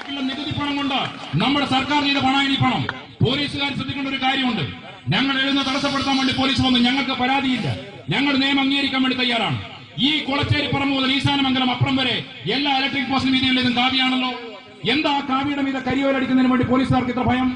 ബാക്കിയുള്ള നികുതി പണം കൊണ്ട് നമ്മുടെ സർക്കാർ ചെയ്ത പണമാണ് ഈ പണം. പോലീസുകാർ ശ്രദ്ധിക്കേണ്ട ഒരു കാര്യമുണ്ട്. ഞങ്ങൾ എഴുതുന്ന തടസ്സപ്പെടുത്താൻ വേണ്ടി പോലീസ് വന്നു. ഞങ്ങൾക്ക് പരാതിയില്ല, ഞങ്ങൾ നിയമം അംഗീകരിക്കാൻ വേണ്ടി തയ്യാറാണ്. ഈ കുളച്ചേരി പറമ്പ് മുതൽ ഈശാനമംഗലം അപ്പുറം വരെ എല്ലാ ഇലക്ട്രിക് പോസ്റ്റിന് വീതിയുള്ളതും കാവ്യാണല്ലോ. എന്താ കാവ്യയുടെ മീതെ കരിയോരടിക്കുന്നതിന് വേണ്ടി പോലീസുകാർക്ക് ഇത്ര ഭയം?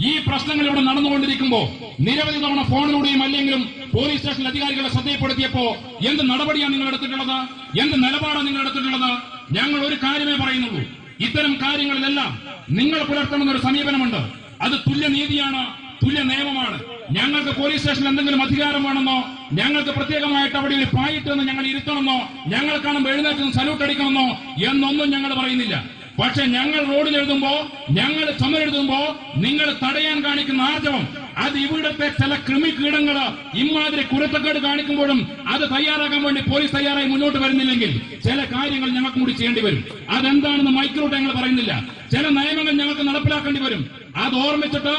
ഈ പ്രശ്നങ്ങൾ ഇവിടെ നടന്നുകൊണ്ടിരിക്കുമ്പോ നിരവധി തവണ ഫോണിലൂടെയും അല്ലെങ്കിലും പോലീസ് സ്റ്റേഷൻ അധികാരികളെ ശ്രദ്ധയപ്പെടുത്തിയപ്പോ എന്ത് നടപടിയാണ് നിങ്ങൾ എടുത്തിട്ടുള്ളത്? എന്ത് നിലപാടാണ് നിങ്ങൾ എടുത്തിട്ടുള്ളത്? ഞങ്ങൾ ഒരു കാര്യമേ പറയുന്നുള്ളൂ, ഇത്തരം കാര്യങ്ങളിലെല്ലാം നിങ്ങൾ പുലർത്തണമെന്നൊരു സമീപനമുണ്ട്. അത് തുല്യനീതിയാണ്, തുല്യ നിയമമാണ്. ഞങ്ങൾക്ക് പോലീസ് സ്റ്റേഷനിൽ എന്തെങ്കിലും അധികാരം വേണമെന്നോ, ഞങ്ങൾക്ക് പ്രത്യേകമായിട്ട് അവിടെ ഒരു പായിട്ടെന്ന് ഞങ്ങൾ ഇരുത്തണമെന്നോ, ഞങ്ങൾ കാണുമ്പോൾ എഴുന്നേറ്റ് സല്യൂട്ട് അടിക്കണമെന്നോ എന്നൊന്നും ഞങ്ങൾ പറയുന്നില്ല. പക്ഷെ ഞങ്ങൾ റോഡിൽ എഴുതുമ്പോ, ഞങ്ങൾ ചുമരെഴുതുമ്പോ നിങ്ങൾ തടയാൻ കാണിക്കുന്ന ആർജവം, അത് ഇവിടുത്തെ ചില കൃമികീടങ്ങൾ ഇമാതിരി കുരുത്തക്കേട് കാണിക്കുമ്പോഴും അത് തയ്യാറാക്കാൻ വേണ്ടി പോലീസ് തയ്യാറായി മുന്നോട്ട് വരുന്നില്ലെങ്കിൽ ചില കാര്യങ്ങൾ ഞങ്ങൾക്ക് കൂടി ചെയ്യേണ്ടി വരും. അതെന്താണെന്ന് മൈക്കിലോട്ട് ഞങ്ങൾ പറയുന്നില്ല. ചില നിയമങ്ങൾ ഞങ്ങൾക്ക് നടപ്പിലാക്കേണ്ടി വരും. അത് ഓർമ്മിച്ചിട്ട്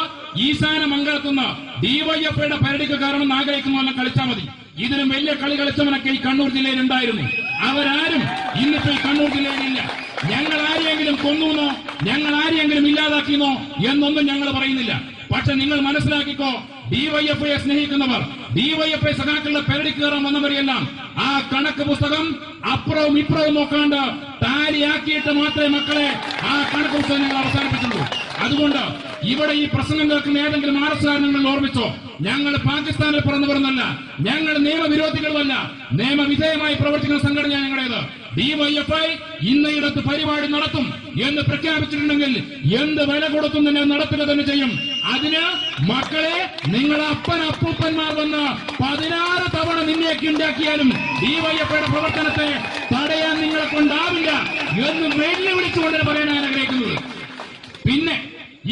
ഈശാന മംഗലത്തുനിന്ന് ഡിവൈഎഫ്ഐയുടെ പരടിക്ക് കാരണം ആഗ്രഹിക്കുന്നവരെല്ലാം കളിച്ചാൽ മതി. ഇതിലും വലിയ കളി കളിച്ചവനൊക്കെ ഈ കണ്ണൂർ ജില്ലയിൽ ഉണ്ടായിരുന്നു. അവരാരും ഇന്നിപ്പോ ഈ കണ്ണൂർ ജില്ലയിലില്ല. ഞങ്ങൾ ആരെയെങ്കിലും കൊന്നുവെന്നോ, ഞങ്ങൾ ആരെയെങ്കിലും ഇല്ലാതാക്കിയെന്നോ എന്നൊന്നും ഞങ്ങൾ പറയുന്നില്ല. പക്ഷെ നിങ്ങൾ മനസ്സിലാക്കിക്കോ, ഡിവൈഎഫ്ഐയെ സ്നേഹിക്കുന്നവർ, ഡിവൈഎഫ്ഐ സഖാക്കളുടെ പെരടിക്ക് കയറാൻ വന്നവരെല്ലാം ആ കണക്ക് പുസ്തകം അപ്പുറവും ഇപ്പുറവും നോക്കാണ്ട് താലിയാക്കിയിട്ട് മാത്രമേ മക്കളെ ആ കണക്ക് പുസ്തകം ഞങ്ങൾ അവസാനിപ്പിച്ചുള്ളൂ. അതുകൊണ്ട് ഇവിടെ ഈ പ്രസംഗം കേൾക്കുന്ന ഏതെങ്കിലും ആർഎസ്കാരങ്ങൾ ഓർമ്മിച്ചോ, ഞങ്ങൾ പാകിസ്ഥാനിൽ പിറന്നവരെന്നല്ല, ഞങ്ങൾ നിയമവിരോധികളുമല്ല, നിയമവിധേയമായി പ്രവർത്തിക്കുന്ന സംഘടനയാണ് ഞങ്ങളുടേത്. ഡിവൈഎഫ്ഐ ഇന്നയിടത്ത് പരിപാടി നടത്തും എന്ന് പ്രഖ്യാപിച്ചിട്ടുണ്ടെങ്കിൽ എന്ത് വില കൊടുത്തും തന്നെ നടത്തുക തന്നെ ചെയ്യും. അതിന് മക്കളെ, നിങ്ങളുടെ അപ്പൂപ്പന്മാർ വന്ന് 16 തവണ നിന്നെയൊക്കെ ഉണ്ടാക്കിയാലും ഡിവൈഎഫ്ഐയുടെ പ്രവർത്തനത്തെ തടയാൻ നിങ്ങളെ കൊണ്ടാവില്ല എന്ന് വെല്ലുവിളിച്ചുകൊണ്ട് പറയാൻ ഞാൻ ആഗ്രഹിക്കുന്നത്. പിന്നെ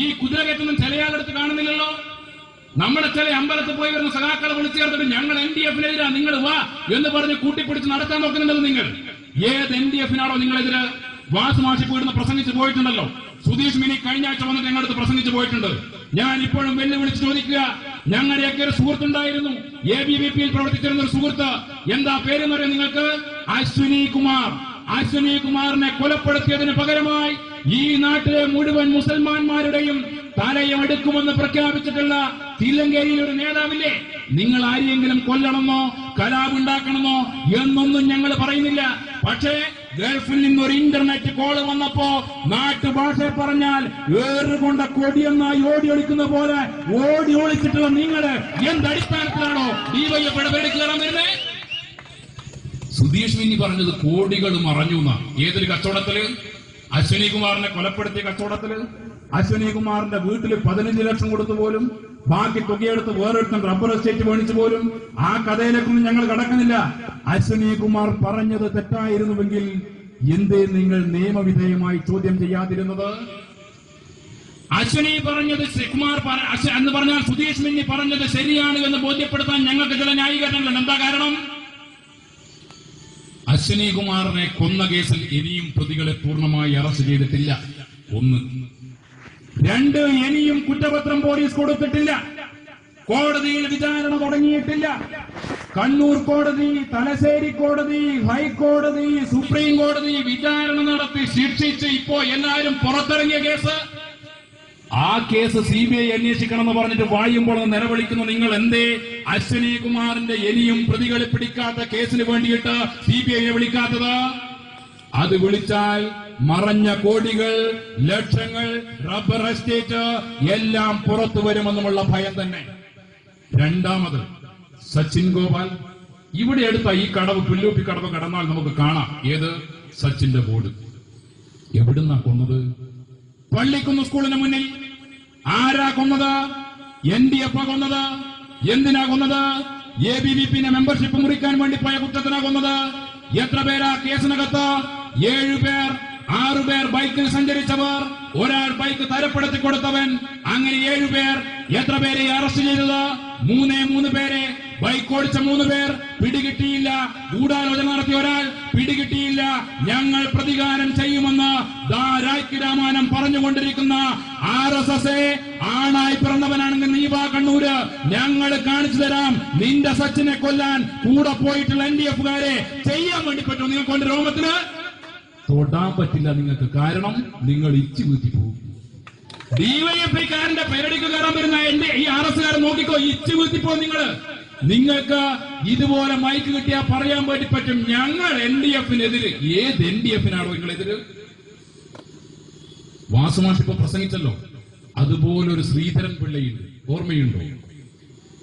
ഈ കുതിരകയറ്റൊന്നും ചിലയാളെടുത്ത് കാണുന്നില്ലല്ലോ. നമ്മുടെ ചില അമ്പലത്തിൽ പോയി വരുന്ന സഖാക്കളെ വിളിച്ചു ചേർത്തിട്ട് ഞങ്ങൾ NDF-നെതിരാ, നിങ്ങൾ വാ എന്ന് പറഞ്ഞ് കൂട്ടിപ്പിടിച്ച് നടത്താൻ നോക്കുന്നുണ്ടല്ലോ. നിങ്ങൾ ഏത് NDF-നാണോ നിങ്ങളെതിര്? വാസുമാഷി പോയിരുന്ന് പ്രസംഗിച്ച് പോയിട്ടുണ്ടല്ലോ. സുധീഷ് മിനി കഴിഞ്ഞ ആഴ്ച വന്നിട്ട് ഞങ്ങളടുത്ത് പ്രസംഗിച്ച് പോയിട്ടുണ്ട്. ഞാൻ ഇപ്പോഴും വെല്ലുവിളിച്ച് ചോദിക്കുക, ഞങ്ങളുടെയൊക്കെ ഒരു സുഹൃത്തുണ്ടായിരുന്നു, ABVP-യിൽ പ്രവർത്തിച്ചിരുന്ന ഒരു സുഹൃത്ത്. എന്താ പേരെന്ന് പറയാം നിങ്ങൾക്ക്? അശ്വിനി കുമാർ. അശ്വിനി കുമാറിനെ കൊലപ്പെടുത്തിയതിന് പകരമായി ഈ നാട്ടിലെ മുഴുവൻ മുസൽമാന്മാരുടെയും തലയും എടുക്കുമെന്ന് പ്രഖ്യാപിച്ചിട്ടുള്ള തില്ലങ്കേരിയിൽ ഒരു നേതാവില്ലേ? നിങ്ങൾ ആരെയെങ്കിലും കൊല്ലണമെന്നോ കലാപുണ്ടാക്കണമെന്നോ എന്നൊന്നും ഞങ്ങൾ പറയുന്നില്ല. പക്ഷേ ഗൾഫിൽ നിന്നൊരു ഇന്റർനെറ്റ് കോള് വന്നപ്പോ നാട്ടുഭാഷ പറഞ്ഞാൽ ഏറുകൊണ്ട കൊടിയെന്നായി ഓടി ഒളിക്കുന്ന പോലെ ഓടി ഒളിച്ചിട്ടുള്ള നിങ്ങള് എന്തടിസ്ഥാനത്തിലാണോ ഡിവൈഎഫ്ഐയുടെ പേര് കയറാൻ വരുന്നേ? സുധീഷ് മിന്നി പറഞ്ഞത് കോടികൾ മറഞ്ഞു എന്നാ. ഏതൊരു കച്ചവടത്തില്? അശ്വിനി കുമാറിനെ കൊലപ്പെടുത്തിയ കച്ചവടത്തില്. അശ്വിനി കുമാറിന്റെ വീട്ടിൽ 15 ലക്ഷം കൊടുത്തു പോലും, ബാക്കി തുകയെടുത്ത് വേറൊരുത്തൻ റബ്ബർ എസ്റ്റേറ്റ് മേടിച്ചു പോലും. ആ കഥയിലേക്കൊന്നും ഞങ്ങൾ കടക്കുന്നില്ല. അശ്വിനി കുമാർ പറഞ്ഞത് തെറ്റായിരുന്നുവെങ്കിൽ എന്തേ നിങ്ങൾ നിയമവിധേയമായി ചോദ്യം ചെയ്യാതിരുന്നത്? അശ്വിനി പറഞ്ഞത് എന്ന് പറഞ്ഞാൽ സുധീഷ് മിന്നി പറഞ്ഞത് ശരിയാണ് എന്ന് ബോധ്യപ്പെടുത്താൻ ഞങ്ങൾക്ക് ചില ന്യായീകരണങ്ങളുണ്ട്. എന്താ കാരണം? അശ്വിനി കുമാറിനെ കൊന്ന കേസിൽ ഇനിയും പ്രതികളെ പൂർണ്ണമായി അറസ്റ്റ് ചെയ്തിട്ടില്ല. 1. 2, ഇനിയും കുറ്റപത്രം പോലീസ് കൊടുത്തിട്ടില്ല. കോടതിയിൽ വിചാരണ തുടങ്ങിയിട്ടില്ല. കണ്ണൂർ കോടതി, തലശ്ശേരി കോടതി, ഹൈക്കോടതി, സുപ്രീം കോടതി വിചാരണ നടത്തി ശിക്ഷിച്ച് ഇപ്പോ എല്ലാവരും പുറത്തിറങ്ങിയ കേസ്. ആ കേസ് CBI അന്വേഷിക്കണമെന്ന് പറഞ്ഞിട്ട് വായുമ്പോൾ നിലവിളിക്കുന്ന നിങ്ങൾ എന്തേ അശ്വിനി കുമാറിന്റെ ഇനിയും പ്രതികളെ പിടിക്കാത്ത കേസിന് വേണ്ടിയിട്ട് CBIയെ വിളിക്കാത്തത്? അത് വിളിച്ചാൽ മറഞ്ഞ കോടികൾ, ലക്ഷങ്ങൾ, റബ്ബർ എസ്റ്റേറ്റ് എല്ലാം പുറത്തു വരുമെന്നുമുള്ള ഭയം തന്നെ. 2ാമത് സച്ചിൻ ഗോപാൽ. ഇവിടെ അടുത്ത ഈ കടവ്, പുല്ലൂപ്പി കടവ് കടന്നാൽ നമുക്ക് കാണാം ഏത് സച്ചിന്റെ ബോർഡ്. എവിടുന്നാ കൊന്നത്? പള്ളിക്കുന്ന് സ്കൂളിന് മുന്നിൽ. ആരാ കൊന്നത്? NDF കൊന്നത്. എന്തിനാ കൊന്നത്? ABVP-നെ മെമ്പർഷിപ്പ് മുറിക്കാൻ വേണ്ടി പോയ കുറ്റത്തിനാ കൊന്നത്. എത്ര പേരാ കേസിനകത്ത്? 7 പേർ. 6 പേർ ബൈക്കിൽ സഞ്ചരിച്ചവർ, ഒരാൾ ബൈക്ക് തരപ്പെടുത്തി കൊടുത്തവൻ. അങ്ങനെ 7 പേർ. എത്ര പേരെ അറസ്റ്റ് ചെയ്തത്? 3 പേരെ. ബൈക്ക് ഓടിച്ച 3 പേർ പിടികിട്ടിയില്ല. ഗൂഢാലോചന നടത്തിയ ഒരാൾ പിടികിട്ടിയില്ല. ഞങ്ങൾ പ്രതികാരം ചെയ്യുമെന്ന് രാമാനം പറഞ്ഞുകൊണ്ടിരിക്കുന്ന RSS ആണായി പിറന്നവനാണെങ്കിൽ നീ വാ കണ്ണൂര്, ഞങ്ങൾ കാണിച്ചു തരാം നിന്റെ സച്ചിനെ കൊല്ലാൻ കൂടെ പോയിട്ടുള്ള NDF-കാരെ ചെയ്യാൻ വേണ്ടി പറ്റും. നിങ്ങൾക്ക് കൊണ്ട് രോമത്തിന് തൊടാൻ പറ്റില്ല നിങ്ങൾക്ക്. കാരണം നിങ്ങൾ ഇച്ചു വീട്ടി പോകും. ഡിവൈഎഫ്ഐക്കാരന്റെ പെരടിക്ക് കയറാൻ വരുന്ന എന്റെ ഈ RS-കാരൻ നോക്കിക്കോ, ഇച്ചു വീട്ടിപ്പോ നിങ്ങള്. നിങ്ങൾക്ക് ഇതുപോലെ മൈക്ക് കിട്ടിയാൽ പറയാൻ വേണ്ടി പറ്റും ഞങ്ങൾ LDF-നെതിര്. ഏത് LDF-നാണോ നിങ്ങളെതിര്? വാസുമാഷ് ഇപ്പൊ പ്രസംഗിച്ചല്ലോ, അതുപോലൊരു ശ്രീധരൻ പിള്ളയുണ്ട്, ഓർമ്മയുണ്ടോ?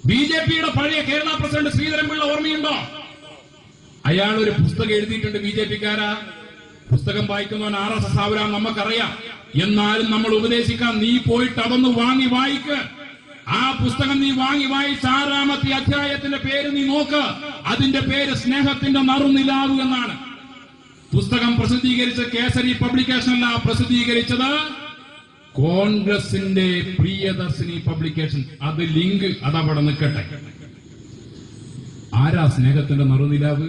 BJP-യുടെ പഴയ കേരള പ്രസിഡന്റ് ശ്രീധരൻ പിള്ള ഓർമ്മയുണ്ടോ? അയാൾ ഒരു പുസ്തകം എഴുതിയിട്ടുണ്ട്. BJP-ക്കാരാ പുസ്തകം വായിക്കുന്നവൻ RSS ആവരാൻ നമുക്കറിയാം. എന്നാലും നമ്മൾ ഉപദേശിക്കാം, നീ പോയിട്ട് അതൊന്ന് വാങ്ങി വായിക്ക്. ആ പുസ്തകം നീ വാങ്ങി വായിച്ച് 6-ാമത്തെ അധ്യായത്തിന്റെ പേര് നീ നോക്ക്. അതിന്റെ പേര് സ്നേഹത്തിന്റെ നറുനിലാവ് എന്നാണ്. പുസ്തകം പ്രസിദ്ധീകരിച്ച കേസരി പബ്ലിക്കേഷനല്ല, പ്രസിദ്ധീകരിച്ചത് കോൺഗ്രസിന്റെ പ്രിയദർശിനി പബ്ലിക്കേഷൻ. അത് ലിങ്ക് അതവിടെ നിൽക്കട്ടെ. ആരാ സ്നേഹത്തിന്റെ നറുനിലാവ്?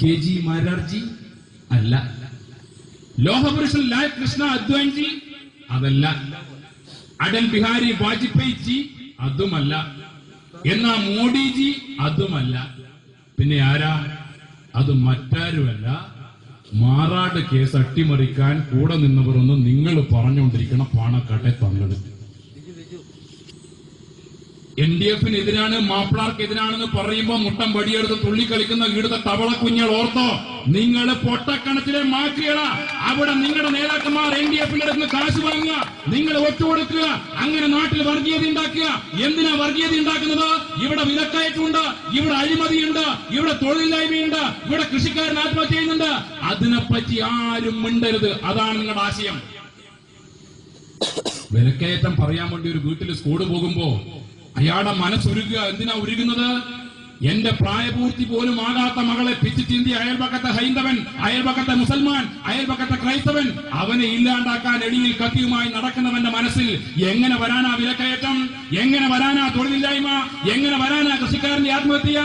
KG മാരാർജി അല്ല. ലോഹപുരുഷൻ ലാൽ കൃഷ്ണ അദ്വാനിജി അതല്ല. അടൽ ബിഹാരി വാജ്പേയി ജി അതുമല്ല. എന്നാ മോഡിജി അതുമല്ല. പിന്നെ ആരാ? അത് മറ്റാരുമല്ല, മാറാട് കേസ് അട്ടിമറിക്കാൻ കൂടെ നിന്നവർ ഒന്ന് നിങ്ങൾ പറഞ്ഞുകൊണ്ടിരിക്കണം പാണക്കാട്ടെ തങ്ങൾ. LDF-നെതിരാണ്, മാപ്പിളാർക്കെതിരാണെന്ന് പറയുമ്പോ മുട്ടം വടിയെടുത്ത് തുള്ളിക്കളിക്കുന്ന ഇവിടുത്തെ തവളക്കുഞ്ഞുങ്ങൾ ഓർത്തോ, നിങ്ങൾ പൊട്ടക്കണത്തിലെ മാക്കിയള. അവിടെ നിങ്ങളുടെ നേതാക്കന്മാർ LDF-ന്റെ അടുത്ത് കാശ് വാങ്ങുക, നിങ്ങൾ ഒറ്റുകൊടുക്കുക, അങ്ങനെ നാട്ടിൽ വർഗീയത ഉണ്ടാക്കുക. എന്തിനാ വർഗീയത ഉണ്ടാക്കുന്നത്? ഇവിടെ വിലക്കയറ്റമുണ്ട്, ഇവിടെ അഴിമതിയുണ്ട്, ഇവിടെ തൊഴിലില്ലായ്മയുണ്ട്, ഇവിടെ കൃഷിക്കാരൻ ആത്മഹത്യ ചെയ്യുന്നുണ്ട്. അതിനെപ്പറ്റി ആരും മിണ്ടരുത്. അതാണ് നിങ്ങളുടെ ആശയം. വിലക്കയറ്റം പറയാൻ വേണ്ടി ഒരു വീട്ടിൽ സ്കൂള് പോകുമ്പോ അയാളുടെ മനസ്സുരുകുക. എന്തിനാ ഉരുകുന്നത്? എന്റെ പ്രായപൂർത്തി പോലും ആകാത്ത മകളെ പിച്ചു ചിന്തി അയൽപക്കത്തെ ഹൈന്ദവൻ, അയൽപക്കത്തെ മുസൽമാൻ, അയൽപക്കത്തെ ക്രൈസ്തവൻ, അവനെ ഇല്ലാണ്ടാക്കാൻ എളിയിൽ കത്തിയുമായി നടക്കുന്നവന്റെ മനസ്സിൽ എങ്ങനെ വരാനാ വിലക്കയറ്റം? എങ്ങനെ വരാനാ തൊഴിലില്ലായ്മ? എങ്ങനെ വരാനാ കൃഷിക്കാരന്റെ ആത്മഹത്യ?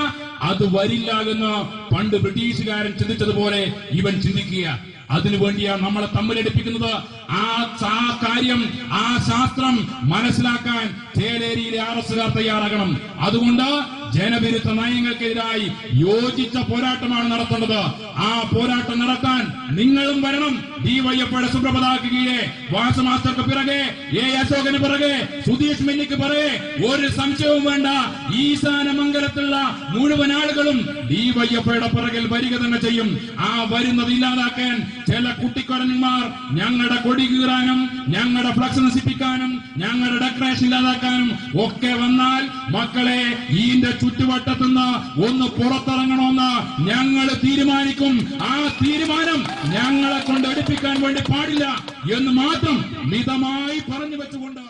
അത് വരില്ല എന്ന് പണ്ട് ബ്രിട്ടീഷുകാരൻ ചിന്തിച്ചതുപോലെ ഇവൻ ചിന്തിക്കുക. അതിനുവേണ്ടിയാണ് നമ്മളെ തമ്മിലടിപ്പിക്കുന്നത്. ആ കാര്യം, ആ ശാസ്ത്രം മനസ്സിലാക്കാൻ ചേലേരിയിലെ RS-കാർ തയ്യാറാകണം. അതുകൊണ്ട് ജനവിരുദ്ധ നയങ്ങൾക്കെതിരായി യോജിച്ച പോരാട്ടമാണ് നടത്തേണ്ടത്. ആ പോരാട്ടം നടത്താൻ നിങ്ങളും വരണം. ഡിവൈഎഫ്ഐയുടെ സുപ്രഭാതക്ക് കീഴെ വാസു മാസ്റ്റർക്ക് പിറകെ, അശോകന് പിറകെ, സുധീഷ് മില്ലിക്ക് പിറകെ, ഒരു സംശയവും വേണ്ട, ഈശാനമംഗലത്തുള്ള മുഴുവൻ ആളുകളും ഡിവൈഎഫ്ഐയുടെ പിറകിൽ വരിക തന്നെ ചെയ്യും. ആ വരുന്നത് ഇല്ലാതാക്കാൻ ചില കുട്ടിക്കൊരന്മാർ ഞങ്ങളുടെ കൊടി കീറാനും, ഞങ്ങളുടെ ഫ്ലക്സ് നശിപ്പിക്കാനും, ഞങ്ങളുടെ ഡെക്കറേഷൻ ഇല്ലാതാക്കാനും ഒക്കെ വന്നാൽ മക്കളെ, ഇതിന്റെ ചുറ്റുവട്ടത്തുനിന്ന് ഒന്ന് പുറത്തിറങ്ങണമെന്ന് ഞങ്ങൾ തീരുമാനിക്കും. ആ തീരുമാനം ഞങ്ങളെ കൊണ്ട് എടുപ്പിക്കാൻ വേണ്ടി പാടില്ല എന്ന് മാത്രം മിതമായി പറഞ്ഞു വെച്ചുകൊണ്ട്